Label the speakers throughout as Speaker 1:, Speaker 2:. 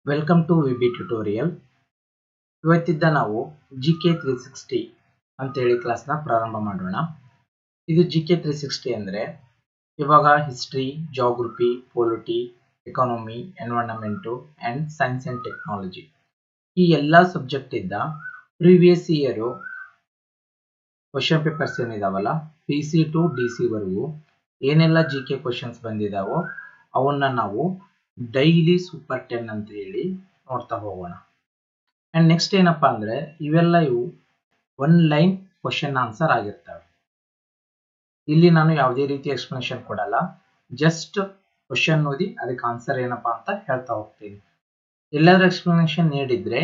Speaker 1: Welcome to VB tutorial. ಇವತ್ತಿದ್ದ ನಾವು GK 360 ಅಂತೇಳಿ ಕ್ಲಾಸ್ನ ಪ್ರಾರಂಭ ಮಾಡೋಣ. ಇದು GK 360 ಅಂದರೆ ಇವಾಗ history, geography, polity, economy, environment and science and technology ಈ ಎಲ್ಲ ಸಬ್ಜೆಕ್ಟ್ ಇದ್ದ ಪ್ರೀವಿಯಸ್ ಇಯರು ಕ್ವಶನ್ ಪೇಪರ್ಸ್ ಏನಿದಾವಲ್ಲ PC ಟು DC ವರೆಗೂ ಏನೆಲ್ಲ GK ಕ್ವಶನ್ಸ್ ಬಂದಿದಾವೋ ಅವನ್ನ ನಾವು ಡೈಲಿ ಸೂಪರ್ 10 ಅಂತ ಹೇಳಿ ನೋಡ್ತಾ ಹೋಗೋಣ. ಅಂಡ್ ನೆಕ್ಸ್ಟ್ ಏನಪ್ಪಾ ಅಂದ್ರೆ ಇವು ಒನ್ ಲೈನ್ ಕ್ವಶನ್ ಆನ್ಸರ್ ಆಗಿರ್ತವೆ. ಇಲ್ಲಿ ನಾನು ಯಾವುದೇ ರೀತಿ ಎಕ್ಸ್ಪ್ಲನೇಷನ್ ಕೊಡಲ್ಲ, ಜಸ್ಟ್ ಕ್ವಶನ್ ಓದಿ ಅದಕ್ಕೆ ಆನ್ಸರ್ ಏನಪ್ಪಾ ಅಂತ ಹೇಳ್ತಾ ಹೋಗ್ತೀನಿ. ಎಲ್ಲಾದ್ರೂ ಎಕ್ಸ್ಪ್ಲನೇಷನ್ ನೀಡಿದ್ರೆ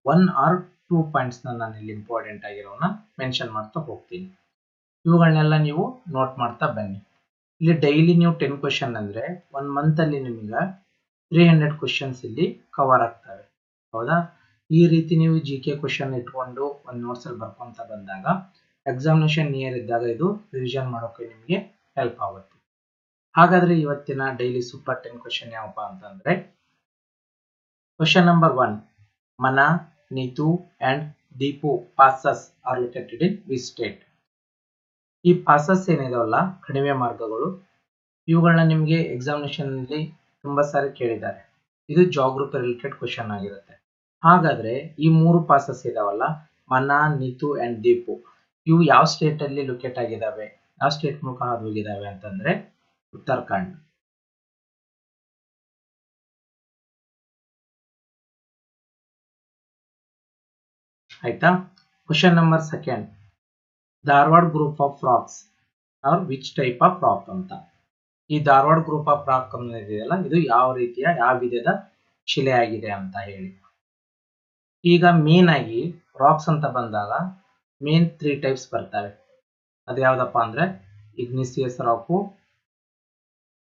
Speaker 1: 1 or 2 ಪಾಯಿಂಟ್ಸ್ ನಾನು ಇಲ್ಲಿ ಇಂಪಾರ್ಟೆಂಟ್ ಆಗಿರೋನ ಮೆನ್ಷನ್ ಮಾಡ್ತಾ ಹೋಗ್ತೀನಿ. ಇವುಗಳನ್ನೆಲ್ಲ ನೀವು ನೋಟ್ ಮಾಡ್ತಾ ಬನ್ನಿ. ಇಲ್ಲಿ ಡೈಲಿ ನೀವು 10 ಕ್ವಶನ್ ಅಂದ್ರೆ 1 ಮಂತ್ ಅಲ್ಲಿ ನಿಮಗೆ 300 ಕ್ವಶನ್ಸ್ ಇಲ್ಲಿ ಕವರ್ ಆಗ್ತವೆ. ಹೌದಾ? ಈ ರೀತಿ ನೀವು GK ಕ್ವಶನ್ ಇಟ್ಕೊಂಡು ಒಂದು ನೋಟ್ಸ್ ಅಲ್ಲಿ ಬರ್ಕೊಂತ ಬಂದಾಗ ಎಕ್ಸಾಮಿನೇಷನ್ ನಿಯರ್ ಇದ್ದಾಗ ಇದು ರಿವಿಷನ್ ಮಾಡೋಕೆ ನಿಮಗೆ ಹೆಲ್ಪ್ ಆಗುತ್ತೆ. ಹಾಗಾದ್ರೆ ಇವತ್ತಿನ ಡೈಲಿ ಸೂಪರ್ 10 ಕ್ವಶನ್ ಯಾವಪ್ಪ ಅಂತಂದ್ರೆ ಕ್ವಶನ್ ನಂಬರ್ 1, ಮನ, Niti and Dipu passes are located in which state? ಈ ಪಾಸಸ್ ಏನಿದಾವಲ್ಲ ಕಣಿವೆ ಮಾರ್ಗಗಳು, ಇವುಗಳನ್ನ ನಿಮಗೆ ಎಕ್ಸಾಮಿನೇಷನ್ ಅಲ್ಲಿ ತುಂಬಾ ಸಾರಿ ಕೇಳಿದ್ದಾರೆ. ಇದು ಜಾಗ್ರಫಿ ರಿಲೇಟೆಡ್ ಕ್ವಶನ್ ಆಗಿರುತ್ತೆ. ಹಾಗಾದ್ರೆ ಈ 3 ಪಾಸಸ್ ಇದಾವಲ್ಲ ಮನ, ನೀತು ಅಂಡ್ ದೀಪು, ಇವು ಯಾವ ಸ್ಟೇಟ್ ಅಲ್ಲಿ ಲೊಕೇಟ್ ಆಗಿದಾವೆ, ಯಾವ ಸ್ಟೇಟ್ ಮೂಲಕ ಹಾದು ಹೋಗಿದಾವೆ ಅಂತಂದ್ರೆ ಉತ್ತರಾಖಂಡ್. ಆಯ್ತಾ? Question number 2, Dharwad group of racks R which type of rock ಅಂತ. ಈ ಧಾರವಾಡ ಗ್ರೂಪ್ ಆಫ್ ರಾಕ್ ಇದೆಯಲ್ಲ ಇದು ಯಾವ ರೀತಿಯ ಯಾವ ವಿಧದ ಶಿಲೆ ಆಗಿದೆ ಅಂತ ಹೇಳಿ. ಈಗ ಮೇನ್ ಆಗಿ ರಾಕ್ಸ್ ಅಂತ ಬಂದಾಗ ಮೇನ್ 3 ಟೈಪ್ಸ್ ಬರ್ತವೆ. ಅದು ಯಾವ್ದಪ್ಪ ಅಂದ್ರೆ igneous rock,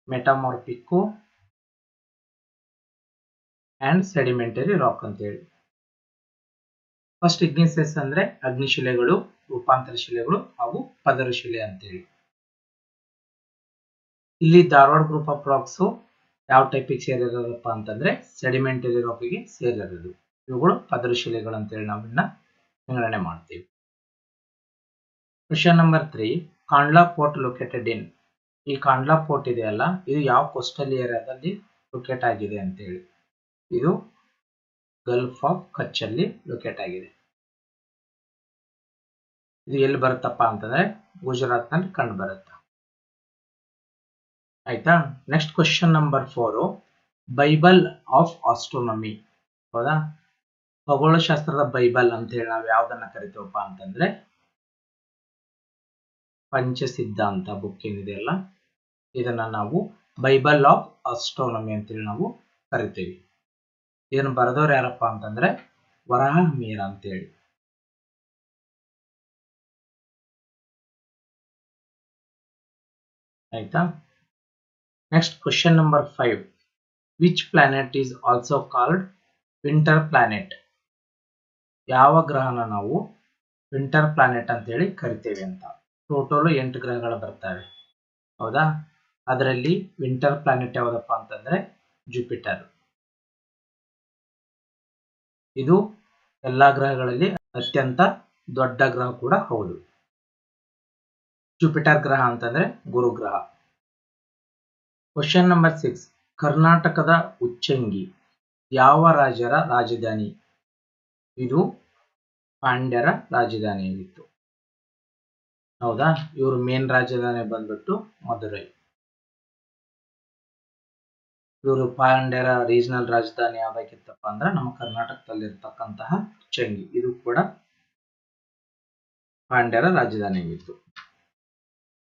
Speaker 1: metamorphic and sedimentary rock ಅಂತ ಹೇಳಿ. ಫಸ್ಟ್ ಇಗ್ನಿಸಿಯಸ್ ಅಂದ್ರೆ ಅಗ್ನಿಶಿಲೆಗಳು, ರೂಪಾಂತರ ಶಿಲೆಗಳು ಹಾಗೂ ಪದರ ಶಿಲೆ ಅಂತೇಳಿ. ಇಲ್ಲಿ ಧಾರವಾಡ ಗ್ರೂಪ್ ಆಫ್ ರಾಕ್ಸ್ ಯಾವ ಟೈಪಿಗೆ ಸೇರಿರೋದಪ್ಪ ಅಂತಂದ್ರೆ ಸೆಡಿಮೆಂಟರಿ ರಾಕಿಗೆ ಸೇರಿರೋದು. ಇವುಗಳು ಪದರ ಶಿಲೆಗಳು ಅಂತೇಳಿ ನಾವು ಇದನ್ನ ವಿಂಗಡಣೆ ಮಾಡ್ತೀವಿ. Question number 3, Kandla port located in. ಈ ಕಾಂಡ್ಲಾ ಪೋರ್ಟ್ ಇದೆಯಲ್ಲ ಇದು ಯಾವ ಕೋಸ್ಟಲ್ ಏರಿಯಾದಲ್ಲಿ ಲೊಕೇಟ್ ಆಗಿದೆ ಅಂತ ಹೇಳಿ. ಇದು ಗಲ್ಫ್ ಆಫ್ ಕಚ್ ಅಲ್ಲಿ ಲೊಕೇಟ್ ಆಗಿದೆ. ಇದು ಎಲ್ಲಿ ಬರುತ್ತಪ್ಪ ಅಂತಂದ್ರೆ ಗುಜರಾತ್ ನಲ್ಲಿ ಕಂಡು ಬರುತ್ತೆ. ಆಯ್ತಾ? Next question number 4, Bible of astronomy. ಹೌದಾ? ಖಗೋಳಶಾಸ್ತ್ರದ ಬೈಬಲ್ ಅಂತ ಹೇಳಿ ನಾವು ಯಾವ್ದನ್ನ ಕರಿತೀವಪ್ಪ ಅಂತಂದ್ರೆ ಪಂಚಸಿದ್ಧಾಂತ ಬುಕ್ ಏನಿದೆಯಲ್ಲ ಇದನ್ನ ನಾವು ಬೈಬಲ್ ಆಫ್ ಆಸ್ಟ್ರೋನಮಿ ಅಂತೇಳಿ ನಾವು ಕರಿತೀವಿ. ಇದನ್ನು ಬರೆದವ್ರು ಯಾರಪ್ಪ ಅಂತಂದ್ರೆ ವರಾಹ ಮೀರ ಅಂತೇಳಿ. ಆಯ್ತಾ? Next question number 5, which planet is also called winter planet? ಯಾವ ಗ್ರಹನ ನಾವು ವಿಂಟರ್ ಪ್ಲಾನೆಟ್ ಅಂತ ಹೇಳಿ ಕರಿತೇವೆ ಅಂತ. ಟೋಟಲ್ 8 ಗ್ರಹಗಳು ಬರ್ತವೆ. ಹೌದಾ? ಅದರಲ್ಲಿ ವಿಂಟರ್ ಪ್ಲಾನೆಟ್ ಯಾವ್ದಪ್ಪ ಅಂತಂದ್ರೆ ಜುಪಿಟರ್. ಇದು ಎಲ್ಲಾ ಗ್ರಹಗಳಲ್ಲಿ ಅತ್ಯಂತ ದೊಡ್ಡ ಗ್ರಹ ಕೂಡ ಹೌದು. ಜುಪಿಟರ್ ಗ್ರಹ ಅಂತಂದ್ರೆ ಗುರು ಗ್ರಹ. ಕ್ವಶನ್ ನಂಬರ್ 6, ಕರ್ನಾಟಕದ ಉಚ್ಚಂಗಿ ಯಾವ ರಾಜರ ರಾಜಧಾನಿ? ಇದು ಪಾಂಡ್ಯರ ರಾಜಧಾನಿಯಾಗಿತ್ತು. ಹೌದಾ? ಇವರು ಮೇನ್ ರಾಜಧಾನಿ ಬಂದ್ಬಿಟ್ಟು ಮಧುರೈ. ಇವರು ಪಾಂಡ್ಯರ ರೀಜನಲ್ ರಾಜಧಾನಿ ಯಾವ್ದಾಗಿತ್ತಪ್ಪ ಅಂದ್ರೆ ನಮ್ಮ ಕರ್ನಾಟಕದಲ್ಲಿ ಇರ್ತಕ್ಕಂತಹ ಉಚ್ಚಂಗಿ, ಇದು ಕೂಡ ಪಾಂಡ್ಯರ ರಾಜಧಾನಿಯಾಗಿತ್ತು.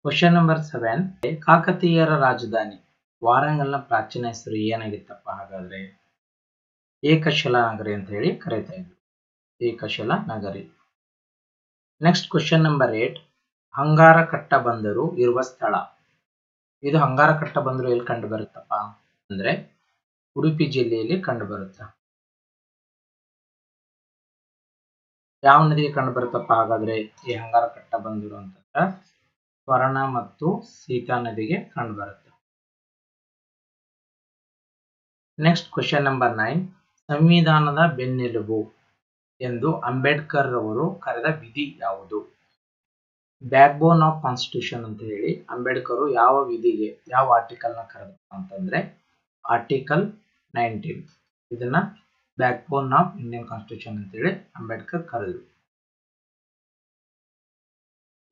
Speaker 1: ಕ್ವಶನ್ ನಂಬರ್ 7, ಕಾಕತೀಯರ ರಾಜಧಾನಿ ವಾರಂಗಲ್ನ ಪ್ರಾಚೀನ ಹೆಸರು ಏನಾಗಿತ್ತಪ್ಪ? ಹಾಗಾದ್ರೆ ಏಕಶಿಲಾ ನಗರಿ ಅಂತ ಹೇಳಿ ಕರೀತಾ ಇದ್ರು. ಏಕಶಿಲಾ ನಗರಿ. ನೆಕ್ಸ್ಟ್ ಕ್ವಶನ್ ನಂಬರ್ 8, ಹಂಗಾರಕಟ್ಟ ಬಂದರು ಇರುವ ಸ್ಥಳ. ಇದು ಹಂಗಾರಕಟ್ಟ ಬಂದರು ಎಲ್ಲಿ ಕಂಡು ಬರುತ್ತಪ್ಪ ಅಂದ್ರೆ ಉಡುಪಿ ಜಿಲ್ಲೆಯಲ್ಲಿ ಕಂಡು ಬರುತ್ತೆ. ಯಾವ ನದಿಗೆ ಕಂಡು ಬರುತ್ತಪ್ಪ ಹಾಗಾದ್ರೆ ಈ ಹಂಗಾರಕಟ್ಟ ಬಂದರು ಅಂತಂದ್ರೆ ಸ್ವರ್ಣ ಮತ್ತು ಸೀತಾ ನದಿಗೆ ಕಂಡು ಬರುತ್ತೆ. ನೆಕ್ಸ್ಟ್ ಕ್ವಶನ್ ನಂಬರ್ 9, ಸಂವಿಧಾನದ ಬೆನ್ನೆಲುಬು ಎಂದು ಅಂಬೇಡ್ಕರ್ ಅವರು ಕರೆದ ವಿಧಿ ಯಾವುದು? ಬ್ಯಾಕ್ ಬೋನ್ ಆಫ್ ಕಾನ್ಸ್ಟಿಟ್ಯೂಷನ್ ಅಂತ ಹೇಳಿ ಅಂಬೇಡ್ಕರ್ ಯಾವ ವಿಧಿಗೆ ಯಾವ ಆರ್ಟಿಕಲ್ ನ ಕರೆದ ಅಂತಂದ್ರೆ ಆರ್ಟಿಕಲ್ 19. ಇದನ್ನ back bone of Indian constitution ಅಂತ ಹೇಳಿ ಅಂಬೇಡ್ಕರ್ ಕರೆದರು.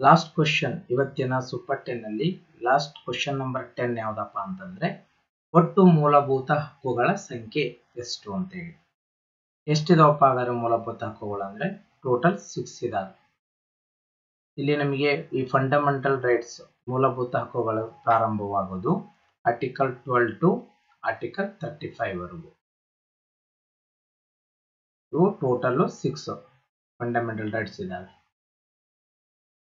Speaker 1: ಲಾಸ್ಟ್ ಕ್ವಶನ್ ಇವತ್ತಿನ ಸೂಪರ್ 10 ಅಲ್ಲಿ ಲಾಸ್ಟ್ ಕ್ವಶನ್ ನಂಬರ್ 10 ಯಾವ್ದಪ್ಪ ಅಂತಂದ್ರೆ ಒಟ್ಟು ಮೂಲಭೂತ ಹಕ್ಕುಗಳ ಸಂಖ್ಯೆ ಎಷ್ಟು ಅಂತ ಹೇಳಿ. ಎಷ್ಟಿದಾವಪ್ಪ ಹಾಗಾದ್ರೆ ಮೂಲಭೂತ ಹಕ್ಕುಗಳು ಅಂದ್ರೆ ಟೋಟಲ್ 6 ಇದಾವೆ. ಇಲ್ಲಿ ನಮಗೆ ಈ ಫಂಡಮೆಂಟಲ್ ರೈಟ್ಸ್ ಮೂಲಭೂತ ಹಕ್ಕುಗಳು ಪ್ರಾರಂಭವಾಗೋದು ಆರ್ಟಿಕಲ್ 12 ಟು ಆರ್ಟಿಕಲ್ 35 ವರೆಗೂ. ಇವು ಟೋಟಲ್ 6 ಫಂಡಮೆಂಟಲ್ ರೈಟ್ಸ್ ಇದಾವೆ.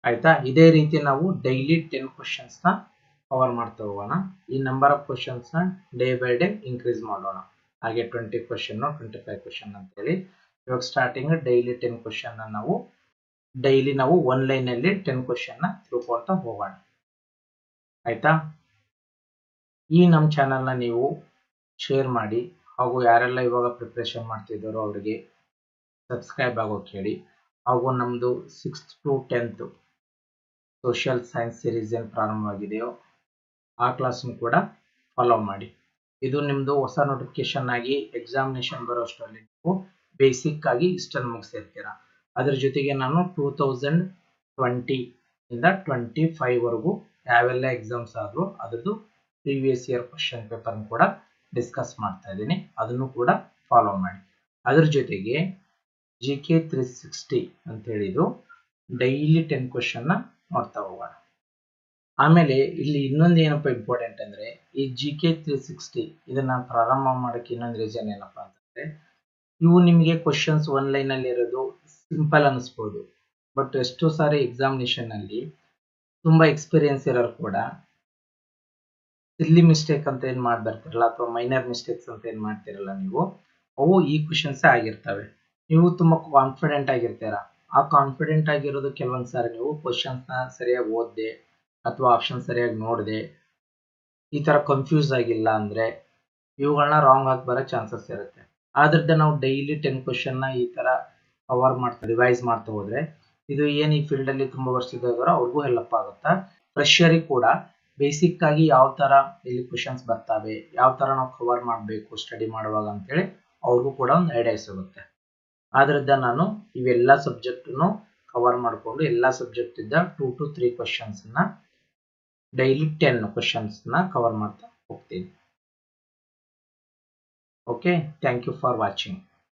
Speaker 1: ಆಯ್ತಾ, ಇದೇ ರೀತಿ ನಾವು ಡೈಲಿ 10 ಕ್ವಶನ್ಸ್ ನ ಕವರ್ ಮಾಡ್ತಾ ಹೋಗೋಣ. ಈ ನಂಬರ್ ಆಫ್ ಕ್ವಶನ್ಸ್ ನ ಡೇ ಬೈ ಡೇ ಇನ್ಕ್ರೀಸ್ ಮಾಡೋಣ. ಹಾಗೆ 20 ಕ್ವಶನ್ 25 ಕ್ವಶನ್ ಅಂತ ಹೇಳಿ ಇವಾಗ ಸ್ಟಾರ್ಟಿಂಗ್ ಡೈಲಿ 10 ಕ್ವಶನ್ ನಾವು ಡೈಲಿ ಒನ್ ಲೈನ್ ಅಲ್ಲಿ 10 ಕ್ವಶನ್ ನ ತಿಳ್ಕೊಂತ ಹೋಗೋಣ. ಆಯ್ತಾ, ಈ ನಮ್ಮ ಚಾನೆಲ್ ನ ನೀವು ಶೇರ್ ಮಾಡಿ ಹಾಗೂ ಯಾರೆಲ್ಲ ಇವಾಗ ಪ್ರಿಪರೇಷನ್ ಮಾಡ್ತಿದ್ದಾರೋ ಅವರಿಗೆ ಸಬ್ಸ್ಕ್ರೈಬ್ ಆಗೋಕೆ ಹೇಳಿ. ಹಾಗೂ ನಮ್ದು 6th to 10th social science series ಏನು ಪ್ರಾರಂಭವಾಗಿದೆಯೋ ಆ ಕ್ಲಾಸ್ ಕೂಡ ಫಾಲೋ ಮಾಡಿ. ಇದು ನಿಮ್ದು ಹೊಸ ನೋಟಿಫಿಕೇಶನ್ ಆಗಿ ಎಕ್ಸಾಮಿನೇಷನ್ ಬರೋಷ್ಟರಲ್ಲಿ ನೀವು ಬೇಸಿಕ್ ಆಗಿ ಇಷ್ಟನ್ನು ಮುಗಿಸಿರ್ತೀರಾ. ಅದ್ರ ಜೊತೆಗೆ ನಾನು 2020 ಇಂದ 25 ವರೆಗೂ ಯಾವೆಲ್ಲ ಎಕ್ಸಾಮ್ಸ್ ಆದ್ರೂ ಅದ್ರದ್ದು ಪ್ರೀವಿಯಸ್ ಇಯರ್ ಕ್ವಶನ್ ಪೇಪರ್ ಕೂಡ ಡಿಸ್ಕಸ್ ಮಾಡ್ತಾ ಇದ್ದೀನಿ. ಅದನ್ನು ಕೂಡ ಫಾಲೋ ಮಾಡಿ. ಅದ್ರ ಜೊತೆಗೆ GK 360 ಅಂತ ಹೇಳಿದ್ರು ಡೈಲಿ 10 ಕ್ವಶನ್ ನೋಡ್ತಾ ಹೋಗೋಣ. ಆಮೇಲೆ ಇಲ್ಲಿ ಇನ್ನೊಂದು ಏನಪ್ಪ ಇಂಪಾರ್ಟೆಂಟ್ ಅಂದ್ರೆ ಈ GK 360 ಇದನ್ನ ಪ್ರಾರಂಭ ಮಾಡಕ್ಕೆ ಇನ್ನೊಂದು ರೀಸನ್ ಏನಪ್ಪಾ ಅಂತಂದ್ರೆ ಇವು ನಿಮಗೆ ಕ್ವಶನ್ಸ್ ಒನ್ ಲೈನ್ ಅಲ್ಲಿ ಇರೋದು ಸಿಂಪಲ್ ಅನಿಸ್ಬೋದು. ಬಟ್ ಎಷ್ಟೋ ಸಾರಿ ಎಕ್ಸಾಮಿನೇಷನ್ ಅಲ್ಲಿ ತುಂಬಾ ಎಕ್ಸ್ಪೀರಿಯನ್ಸ್ ಇರೋರು ಕೂಡ ಸಿಲ್ಲಿ ಮಿಸ್ಟೇಕ್ ಅಂತ ಏನ್ ಮಾಡ್ಬರ್ತಿರಲ್ಲ ಅಥವಾ ಮೈನರ್ ಮಿಸ್ಟೇಕ್ಸ್ ಅಂತ ಏನ್ ಮಾಡ್ತಿರಲ್ಲ ನೀವು, ಅವು ಈ ಕ್ವಶನ್ಸ್ ಆಗಿರ್ತವೆ. ನೀವು ತುಂಬಾ ಕಾನ್ಫಿಡೆಂಟ್ ಆಗಿರ್ತೀರಾ. ಆ ಕಾನ್ಫಿಡೆಂಟ್ ಆಗಿರೋದು ಕೆಲವೊಂದ್ ಸಾರಿ ನೀವು ಕ್ವಶನ್ಸ್ ನ ಸರಿಯಾಗಿ ಓದ್ದೆ ಅಥವಾ ಆಪ್ಷನ್ ಸರಿಯಾಗಿ ನೋಡದೆ ಈ ತರ ಕನ್ಫ್ಯೂಸ್ ಆಗಿಲ್ಲ ಅಂದ್ರೆ ಇವುಗಳನ್ನ ರಾಂಗ್ ಆಗಿ ಬರೋ ಚಾನ್ಸಸ್ ಇರುತ್ತೆ. ಆದ್ರಿಂದ ನಾವು ಡೈಲಿ 10 ಕ್ವಶನ್ ನ ಈ ತರ ಕವರ್ ಮಾಡ್ತಾ ರಿವೈಸ್ ಮಾಡ್ತಾ ಹೋದ್ರೆ ಇದು ಏನ್ ಈ ಫೀಲ್ಡ್ ಅಲ್ಲಿ ತುಂಬಾ ವರ್ಷದವರ ಅವ್ರಿಗೂ ಹೆಲ್ಪ್ ಆಗುತ್ತಾ. ಫ್ರೆಶರಿಗೆ ಕೂಡ ಬೇಸಿಕ್ ಆಗಿ ಯಾವ ತರ ಇಲ್ಲಿ ಕ್ವಶನ್ಸ್ ಬರ್ತಾವೆ, ಯಾವ ತರ ನಾವು ಕವರ್ ಮಾಡಬೇಕು ಸ್ಟಡಿ ಮಾಡುವಾಗ ಅಂತೇಳಿ ಅವ್ರಿಗೂ ಕೂಡ ಒಂದು ಐಡಿಯಾ ಸಿಗುತ್ತೆ. ಆದ್ರಿಂದ ನಾನು ಇವೆಲ್ಲ ಸಬ್ಜೆಕ್ಟ್ ಕವರ್ ಮಾಡಿಕೊಂಡು ಎಲ್ಲ ಸಬ್ಜೆಕ್ಟ್ ಇದ್ದ 2 to 3 ಕ್ವಶನ್ಸ್ ನ ಡೈಲಿ 10 ಕ್ವಶನ್ಸ್ ನ ಕವರ್ ಮಾಡ್ತಾ ಹೋಗ್ತೀನಿ. Okay, thank you for watching.